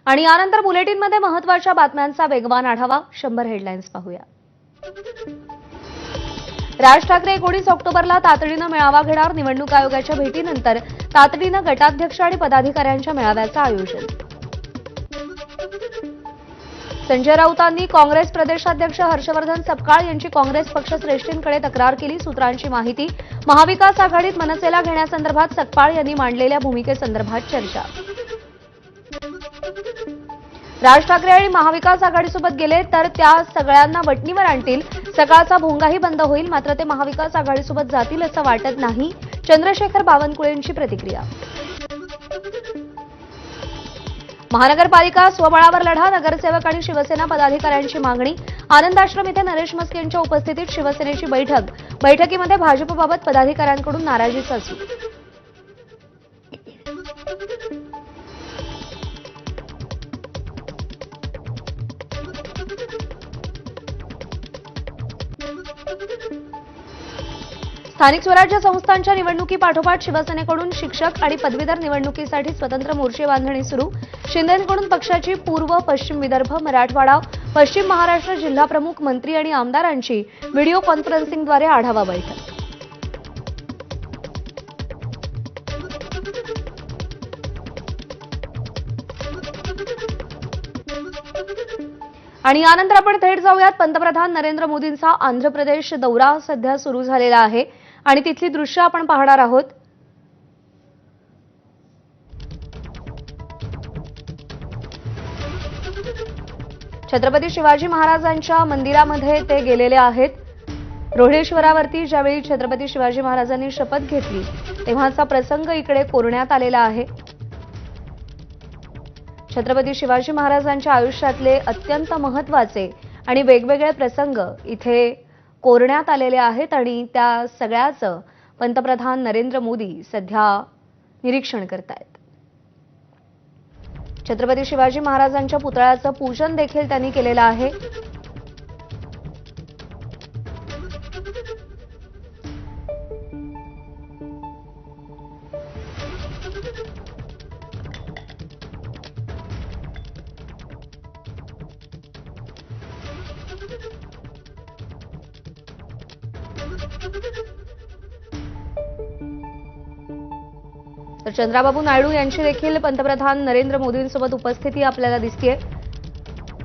आणि यानंतर बुलेटिनमध्ये महत्त्वाच्या बातम्यांचा वेगवान आढावा 100 हेडलाईन्स पाहूया। राज ठाकरे 19 ऑक्टोबरला तातडीनं मेळावा घेणार। निवडणूक आयोगाच्या भेटीनंतर तातडीनं गटाध्यक्ष आणि पदाधिकाऱ्यांच्या मेळाव्याचं आयोजन। संजय राऊतांनी काँग्रेस प्रदेशाध्यक्ष हर्षवर्धन सपकाळ यांची काँग्रेस पक्षश्रेष्ठींकडे तक्रार केली। सूत्रांची माहिती, महाविकास आघाडीत मनसेला घेण्यासंदर्भात सपकाळ यांनी मांडलेल्या भूमिकेसंदर्भात चर्चा। राज ठाकरे आणि महाविकास आघाडीसोबत गेले तर त्या सगळ्यांना वटणीवर आणतील। सकाळचा भोंगाही बंद होईल, मात्र ते महाविकास आघाडीसोबत जातील असं वाटत नाही। चंद्रशेखर बावनकुळेंची प्रतिक्रिया। महानगरपालिका स्वबळावर लढा, नगरसेवक आणि शिवसेना पदाधिकाऱ्यांची मागणी। आनंद आश्रम इथे नरेश मस्के यांच्या उपस्थितीत शिवसेनेची बैठक। बैठकीमध्ये भाजपबाबत पदाधिकाऱ्यांकडून नाराजीचा सूर। स्थानिक स्वराज्य संस्थांच्या निवडणुकीपाठोपाठ शिवसेनेकडून शिक्षक आणि पदवीधर निवडणुकीसाठी स्वतंत्र मोर्चे बांधणी सुरू। शिंदेंकडून पक्षाची पूर्व, पश्चिम विदर्भ, मराठवाडा, पश्चिम महाराष्ट्र जिल्हाप्रमुख, मंत्री आणि आमदारांची व्हिडिओ कॉन्फरन्सिंगद्वारे आढावा बैठक। आणि यानंतर आपण थेट जाऊयात पंतप्रधान नरेंद्र मोदींचा आंध्र प्रदेश दौरा सध्या सुरू झालेला आहे आणि तिथली दृश्य आपण पाहणार आहोत। छत्रपती शिवाजी महाराजांच्या मंदिरामध्ये ते गेलेले आहेत। रोहिडेश्वरावरती ज्यावेळी छत्रपती शिवाजी महाराजांनी शपथ घेतली तेव्हाचा प्रसंग इकडे कोरण्यात आलेला आहे। छत्रपती शिवाजी महाराजांच्या आयुष्यातले अत्यंत महत्त्वाचे आणि वेगवेगळे प्रसंग इथे कोरण्यात आलेले आहेत आणि त्या सगळ्याचं पंतप्रधान नरेंद्र मोदी सध्या निरीक्षण करतायत। छत्रपती शिवाजी महाराजांच्या पुतळ्याचं पूजन देखील त्यांनी केलेलं आहे। तर चंद्राबाबू नायडू यांची देखील पंतप्रधान नरेंद्र मोदींसोबत उपस्थिती आपल्याला दिसतेय।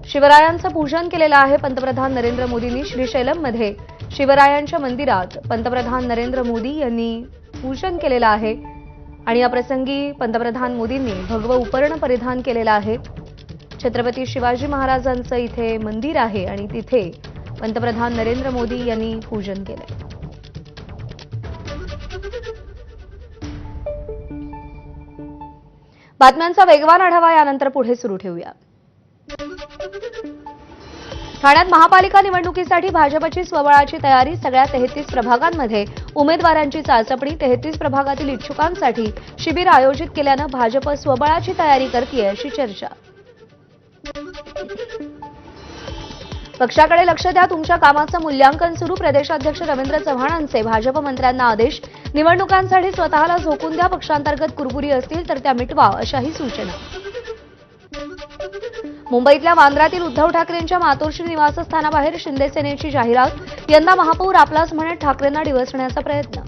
शिवरायांचं पूजन केलेलं आहे पंतप्रधान नरेंद्र मोदींनी। श्रीशैलममध्ये शिवरायांच्या मंदिरात पंतप्रधान नरेंद्र मोदी यांनी पूजन केलेलं आहे आणि या प्रसंगी पंतप्रधान मोदींनी भगवं उपरण परिधान केलेलं आहे। छत्रपती शिवाजी महाराजांचं इथे मंदिर आहे आणि तिथे पंतप्रधान नरेंद्र मोदी यांनी पूजन केलंय। बातम्यांचा वेगवान आढावा यानंतर पुढे सुरू ठेवूया। ठाण्यात महापालिका निवडणुकीसाठी भाजपची स्वबळाची तयारी। सगळ्या 33 प्रभागांमध्ये उमेदवारांची चाचपणी। 33 प्रभागातील इच्छुकांसाठी शिबिर आयोजित केल्यानं भाजप स्वबळाची तयारी करतेय अशी चर्चा। पक्षाकडे लक्ष द्या, तुमच्या कामाचं मूल्यांकन सुरू। प्रदेशाध्यक्ष रवींद्र चव्हाणांचे भाजप मंत्र्यांना आदेश। निवडणुकांसाठी स्वतःला झोकून द्या, पक्षांतर्गत कुरबुरी असतील तर त्या मिटवा अशाही सूचना। मुंबईतल्या वांद्र्यातील उद्धव ठाकरेंच्या मातोश्री निवासस्थानाबाहेर शिंदे सेनेची जाहिरात। यंदा महापौर आपलाच म्हणत ठाकरेंना डिवचण्याचा प्रयत्न।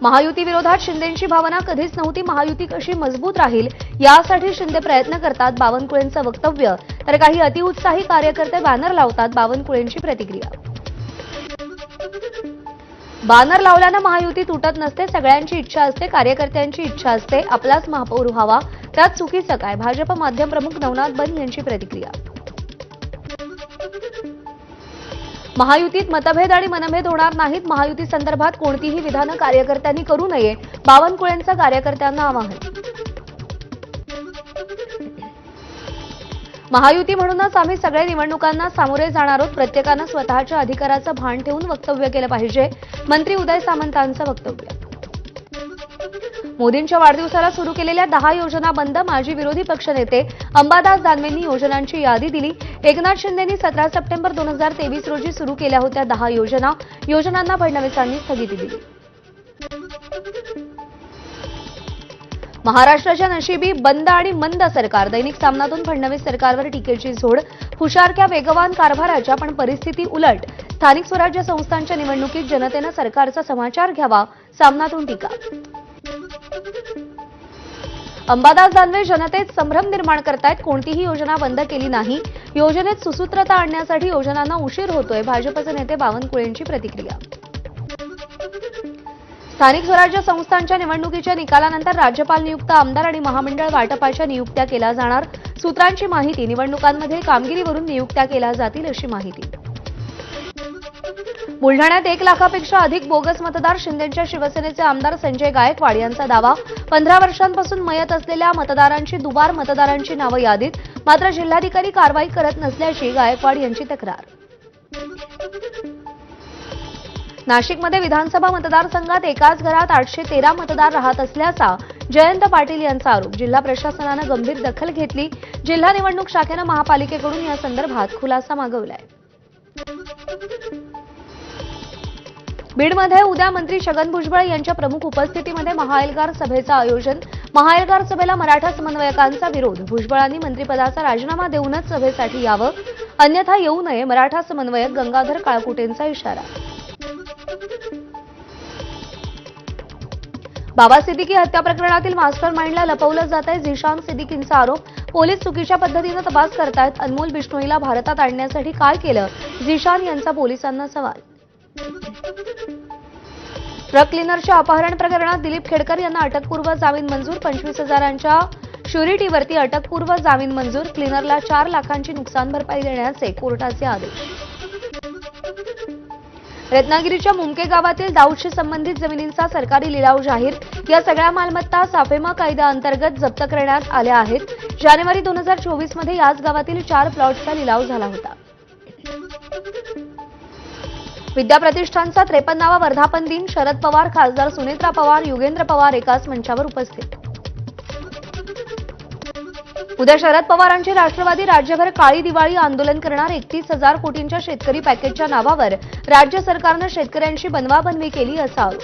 महायुती विरोधात शिंदेंची भावना कधीच नव्हती, महायुती कशी मजबूत राहील यासाठी शिंदे प्रयत्न करतात, बावनकुळेंचं वक्तव्य। तर काही अतिउत्साही कार्यकर्ते बॅनर लावतात, बावनकुळेंची प्रतिक्रिया। बॅनर लावल्यानं महायुती तुटत नसते, सगळ्यांची इच्छा असते, कार्यकर्त्यांची इच्छा असते आपलाच महापौर व्हावा, त्यात चुकीचं काय? भाजप माध्यम प्रमुख नवनाथ बन यांची प्रतिक्रिया। महायुतीत मतभेद आणि मनभेद होणार नाहीत, महायुती संदर्भात कोणतीही विधानं कार्यकर्त्यांनी करू नये, बावनकुळेंचं कार्यकर्त्यांना आवाहन। महायुती म्हणूनच आम्ही सगळे निवडणुकांना सामोरे जाणार आहोत, प्रत्येकानं स्वतःच्या अधिकाराचं भान ठेवून वक्तव्य केलं पाहिजे, मंत्री उदय सामंतांचं वक्तव्य। मोदींच्या वाढदिवसाला सुरू केलेल्या 10 योजना बंद, माजी विरोधी पक्षनेते अंबादास दानवेंनी योजनांची यादी दिली। एकनाथ शिंदेंनी 17 सप्टेंबर 2023 रोजी सुरू केल्या होत्या 10 योजना, योजनांना फडणवीसांनी स्थगिती दिली। महाराष्ट्राच्या नशिबी बंद आणि मंद सरकार. दैनिक सामनातून फडणवीस सरकारवर टीकेची झोड. हुशारक्या वेगवान कारभाराच्या पण परिस्थिती उलट. स्थानिक स्वराज्य संस्थांच्या निवडणुकीत जनतेनं सरकारचा समाचार घ्यावा. सामनातून टीका. अंबादास दानवे जनतेत संभ्रम निर्माण करतायत. कोणतीही योजना बंद केली नाही. योजनेत सुसूत्रता आणण्यासाठी योजनांना उशीर होतोय. भाजपचे नेते बावनकुळेंची प्रतिक्रिया. स्थानिक स्वराज्य संस्थांच्या निवडणुकीच्या निकालानंतर राज्यपाल नियुक्त आमदार आणि महामंडळ वाटपाच्या नियुक्त्या केल्या जाणार. सूत्रांची माहिती. निवडणुकांमध्ये कामगिरीवरून नियुक्त्या केल्या जातील अशी माहिती. बुलढाण्यात 1 लाखापेक्षा अधिक बोगस मतदार. शिंदेंच्या शिवसेनेचे आमदार संजय गायकवाड यांचा दावा. 15 वर्षांपासून मयत असलेल्या मतदारांची दुबार मतदारांची नावं यादीत. मात्र जिल्हाधिकारी कारवाई करत नसल्याची गायकवाड यांची तक्रार. नाशिकमध्ये विधानसभा मतदारसंघात एकाच घरात 813 मतदार राहत असल्याचा जयंत पाटील यांचा आरोप. जिल्हा प्रशासनानं गंभीर दखल घेतली. जिल्हा निवडणूक शाखेनं महापालिकेकडून या संदर्भात खुलासा मागवलाय. बीडमध्ये उद्या मंत्री छगन भुजबळ यांच्या प्रमुख उपस्थितीमध्ये महाएल्गार सभेचं आयोजन. महाएल्गार सभेला मराठा समन्वयकांचा विरोध. भुजबळांनी मंत्रिपदाचा राजीनामा देऊनच सभेसाठी यावं, अन्यथा येऊ नये. मराठा समन्वयक गंगाधर काळकुटेंचा इशारा. बाबा सिद्दीकी हत्या प्रकरणातील मास्टर माइंडला लपवलं जात आहे. झिशान सिद्दीकींचा आरोप. पोलीस चुकीच्या पद्धतीनं तपास करतायत. अनमोल बिश्नोईला भारतात आणण्यासाठी काय केलं? झिशान यांचा पोलिसांना सवाल. ट्रक क्लिनरच्या अपहरण प्रकरणात दिलीप खेडकर यांना अटकपूर्व जामीन मंजूर. 25,000च्या श्युरिटीवरती अटकपूर्व जामीन मंजूर. क्लिनरला 4 लाखांची नुकसान भरपाई देण्याचे कोर्टाचे आदेश. रत्नागिरीच्या मुमके गावातील दाऊदशी संबंधित जमिनींचा सरकारी लिलाव जाहीर. या सगळ्या मालमत्ता साफेमा कायद्याअंतर्गत जप्त करण्यात आल्या आहेत. जानेवारी 2024 मध्ये याच गावातील 4 प्लॉटचा लिलाव झाला होता. विद्या प्रतिष्ठानचा 53वा वर्धापन दिन. शरद पवार, खासदार सुनेत्रा पवार, युगेंद्र पवार एकाच मंचावर उपस्थित. उद्या शरद पवारांची राष्ट्रवादी राज्यभर काळी दिवाळी आंदोलन करणार. 31,000 कोटींच्या शेतकरी पॅकेजच्या नावावर राज्य सरकारनं शेतकऱ्यांशी बनवाबनवी केली असा आरोप.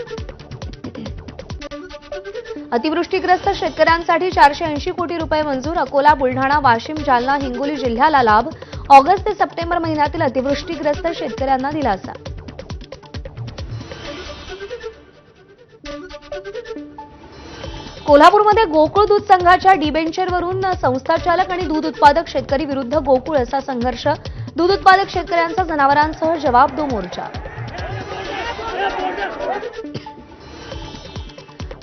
अतिवृष्टीग्रस्त शेतकऱ्यांसाठी 480 कोटी रुपये मंजूर. अकोला, बुलढाणा, वाशिम, जालना, हिंगोली जिल्ह्याला लाभ. ऑगस्ट ते सप्टेंबर महिन्यातील अतिवृष्टीग्रस्त शेतकऱ्यांना दिलासा. कोल्हापूरमध्ये गोकुळ दूध संघाच्या डिबेंचरवरून संस्थाचालक आणि दूध उत्पादक शेतकरी विरुद्ध गोकुळ असा संघर्ष. दूध उत्पादक शेतकऱ्यांचा जनावरांसह जवाब दो मोर्चा.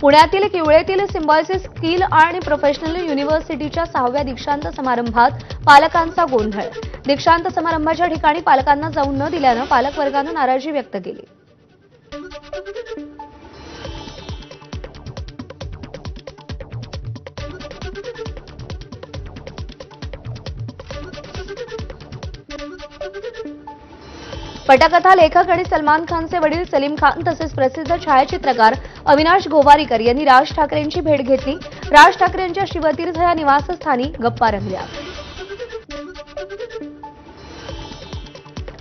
पुण्यातील किवळेतील सिम्बायोसिस स्किल आणि प्रोफेशनल युनिव्हर्सिटीच्या 6व्या दीक्षांत समारंभात पालकांचा गोंधळ. दीक्षांत समारंभाच्या ठिकाणी पालकांना जाऊन न दिल्यानं पालकवर्गानं नाराजी व्यक्त केली. पटकथा लेखक आणि सलमान खानचे वडील सलीम खान तसेच प्रसिद्ध छायाचित्रकार अविनाश गोवारीकर यांनी राज ठाकरेंची भेट घेतली. राज ठाकरेंच्या शिवतीर्थ या निवासस्थानी गप्पा रंगल्या.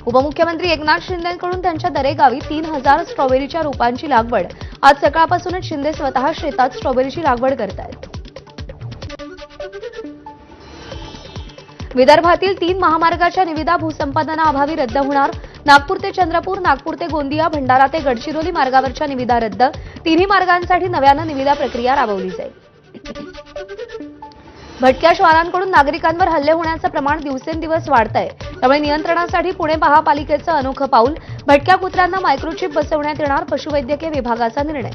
उपमुख्यमंत्री एकनाथ शिंदेंकडून त्यांच्या दरेगावी 3,000 स्ट्रॉबेरीच्या रोपांची लागवड. आज सकाळपासूनच शिंदे स्वतः शेतात स्ट्रॉबेरीची लागवड करतायत. विदर्भातील 3 महामार्गाच्या निविदा भूसंपादनाअभावी रद्द होणार. नागपूर ते चंद्रपूर, नागपूर ते गोंदिया, भंडारा ते गडचिरोली मार्गावरच्या निविदा रद्द. 3ही मार्गांसाठी नव्यानं निविदा प्रक्रिया राबवली जाईल. भटक्या श्वानांकडून नागरिकांवर हल्ले होण्याचं प्रमाण दिवसेंदिवस वाढतंय. त्यामुळे नियंत्रणासाठी पुणे महापालिकेचं अनोखं पाऊल. भटक्या कुत्र्यांना मायक्रोचिप बसवण्यात येणार. पशुवैद्यकीय विभागाचा निर्णय.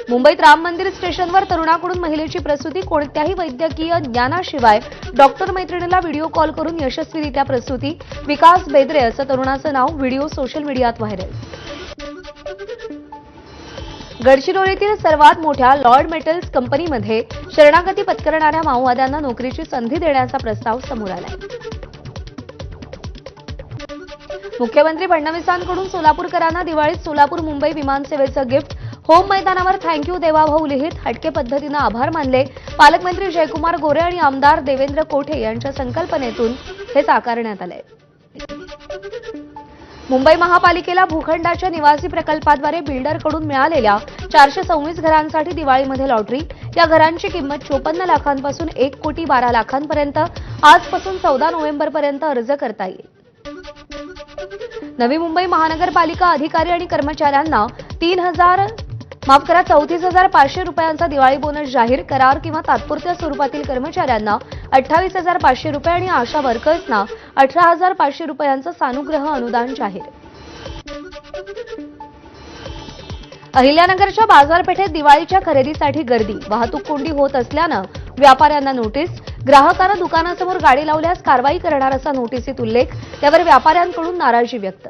मुंबईत राम मंदिर स्टेशनवर तरुणाकडून महिलेची प्रसूती. कोणत्याही वैद्यकीय ज्ञानाशिवाय डॉक्टर मैत्रिणीला व्हिडिओ कॉल करून यशस्वीरित्या प्रसूती. विकास बेदरे असं तरुणाचं नाव. व्हिडिओ सोशल मीडियात व्हायरल. गडचिरोलीतील सर्वात मोठ्या लॉर्ड मेटल्स कंपनीमध्ये शरणागती पत्करणाऱ्या माओवाद्यांना नोकरीची संधी देण्याचा प्रस्ताव समोर आलाय. मुख्यमंत्री फडणवीसांकडून सोलापूरकरांना दिवाळीत सोलापूर मुंबई विमानसेवेचं गिफ्ट. होम मैदानावर थँक्यू देवाभाऊ लिहित हटके पद्धतीनं आभार मानले. पालकमंत्री जयकुमार गोरे आणि आमदार देवेंद्र कोठे यांच्या संकल्पनेतून हे साकारण्यात आलंय. मुंबई महापालिकेला भूखंडाच्या निवासी प्रकल्पाद्वारे बिल्डरकडून मिळालेल्या 426 घरांसाठी दिवाळीमध्ये लॉटरी. या घरांची किंमत 54 लाखांपासून 1,12 लाखांपर्यंत. आजपासून 14 नोव्हेंबरपर्यंत अर्ज करता येईल. नवी मुंबई महानगरपालिका अधिकारी आणि कर्मचाऱ्यांना 34,500 रुपयांचा दिवाळी बोनस जाहीर. करार किंवा तात्पुरत्या स्वरूपातील कर्मचाऱ्यांना 28,500 रुपये आणि आशा वर्कर्सना 18,500 रुपयांचं सानुग्रह अनुदान जाहीर. अहिल्यानगरच्या बाजारपेठेत दिवाळीच्या खरेदीसाठी गर्दी. वाहतूक कोंडी होत असल्यानं व्यापाऱ्यांना नोटीस. ग्राहकांना दुकानासमोर गाडी लावल्यास कारवाई करणार असा नोटीसीत उल्लेख. त्यावर व्यापाऱ्यांकडून नाराजी व्यक्त.